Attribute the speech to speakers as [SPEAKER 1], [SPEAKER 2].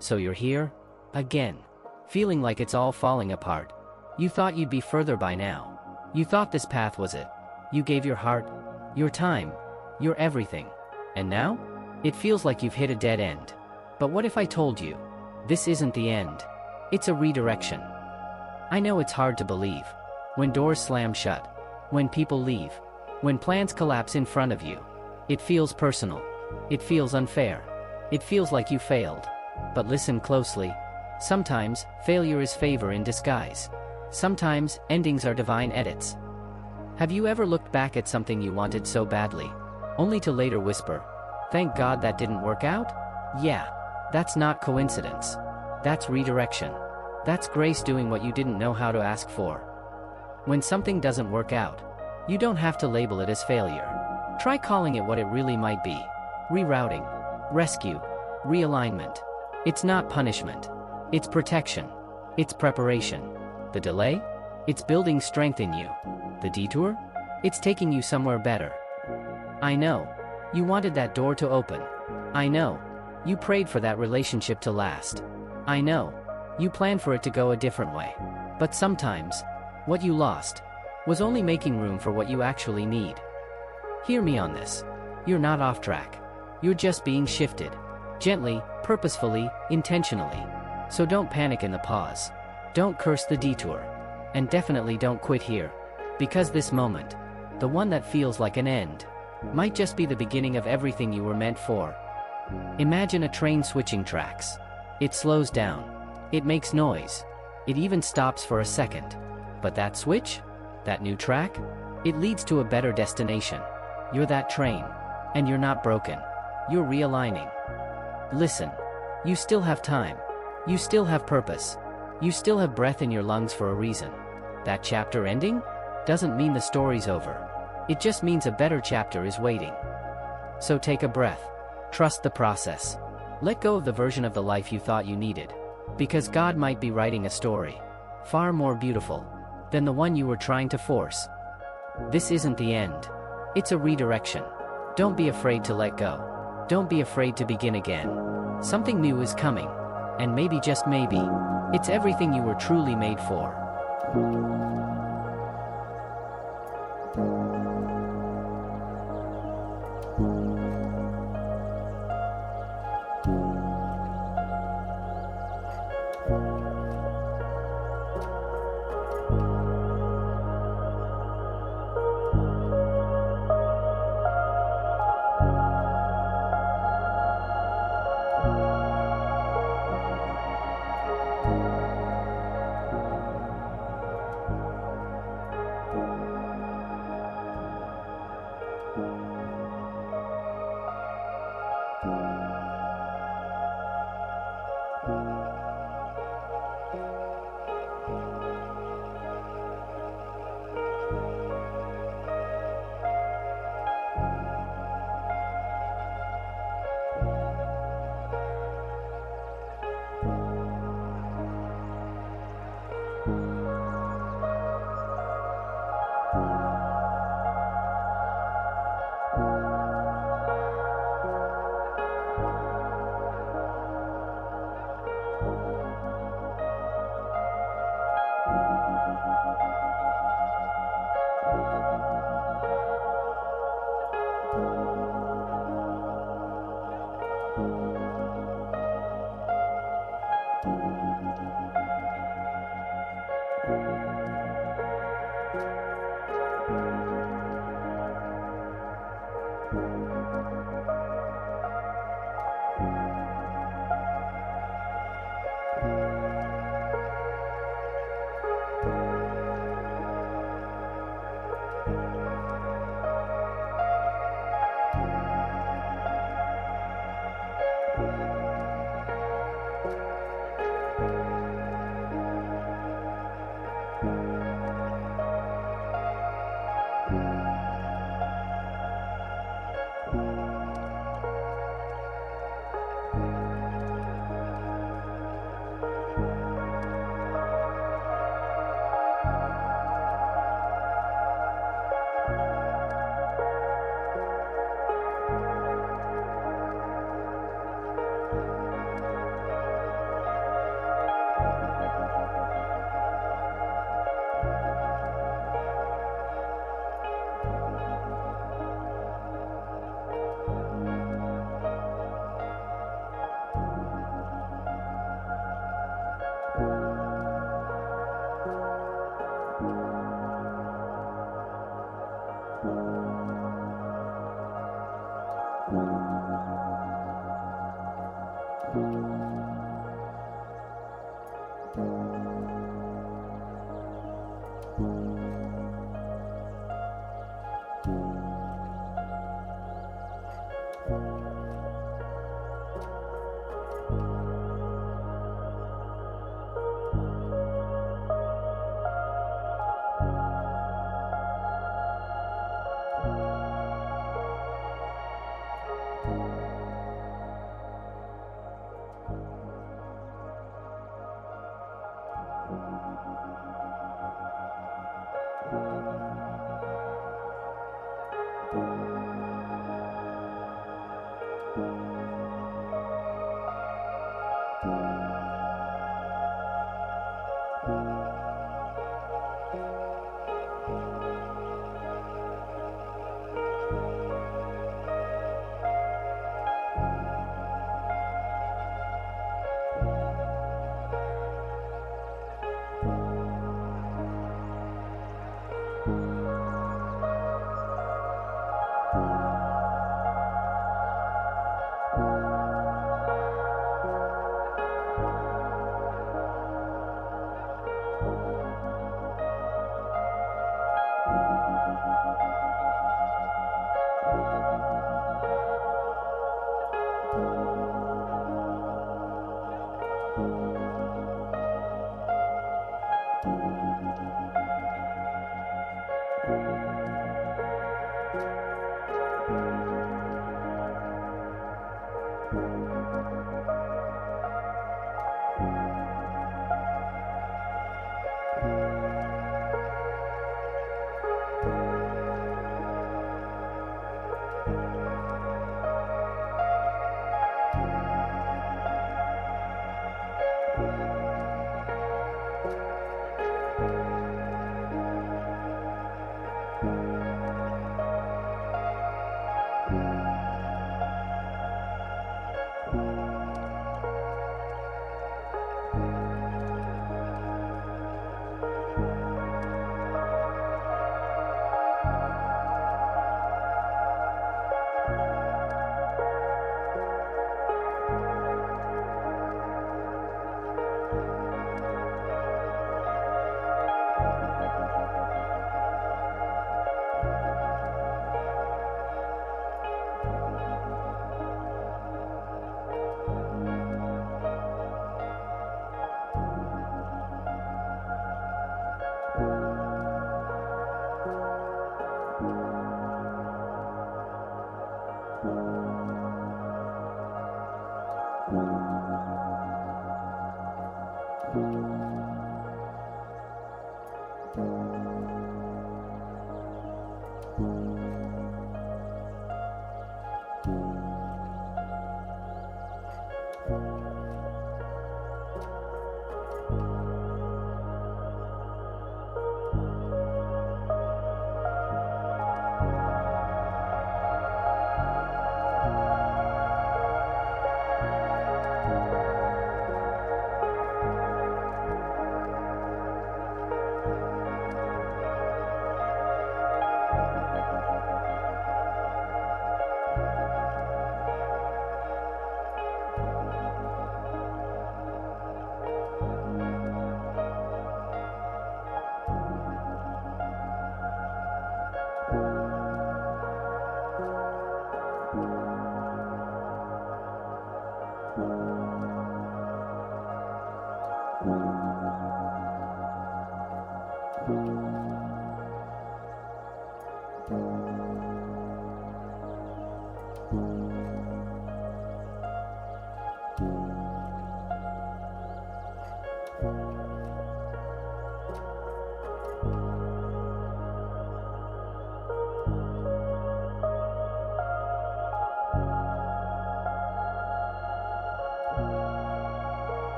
[SPEAKER 1] So you're here? Again. Feeling like it's all falling apart. You thought you'd be further by now. You thought this path was it. You gave your heart, your time, your everything. And now? It feels like you've hit a dead end. But what if I told you? This isn't the end. It's a redirection. I know it's hard to believe. When doors slam shut. When people leave. When plans collapse in front of you. It feels personal. It feels unfair. It feels like you failed. But listen closely. Sometimes, failure is favor in disguise. Sometimes, endings are divine edits. Have you ever looked back at something you wanted so badly, only to later whisper, "Thank God that didn't work out"? Yeah, that's not coincidence. That's redirection. That's grace doing what you didn't know how to ask for. When something doesn't work out, you don't have to label it as failure. Try calling it what it really might be. Rerouting. Rescue. Realignment. It's not punishment. It's protection. It's preparation. The delay? It's building strength in you. The detour? It's taking you somewhere better. I know. You wanted that door to open. I know. You prayed for that relationship to last. I know. You planned for it to go a different way. But sometimes, what you lost was only making room for what you actually need. Hear me on this. You're not off track. You're just being shifted. Gently, purposefully, intentionally. So don't panic in the pause. Don't curse the detour. And definitely don't quit here. Because this moment, the one that feels like an end, might just be the beginning of everything you were meant for. Imagine a train switching tracks. It slows down. It makes noise. It even stops for a second. But that switch? That new track? It leads to a better destination. You're that train. And you're not broken. You're realigning. Listen. You still have time. You still have purpose. You still have breath in your lungs for a reason. That chapter ending? Doesn't mean the story's over. It just means a better chapter is waiting. So take a breath. Trust the process. Let go of the version of the life you thought you needed. Because God might be writing a story far more beautiful than the one you were trying to force. This isn't the end. It's a redirection. Don't be afraid to let go. Don't be afraid to begin again. Something new is coming. And maybe, just maybe, it's everything you were truly made for.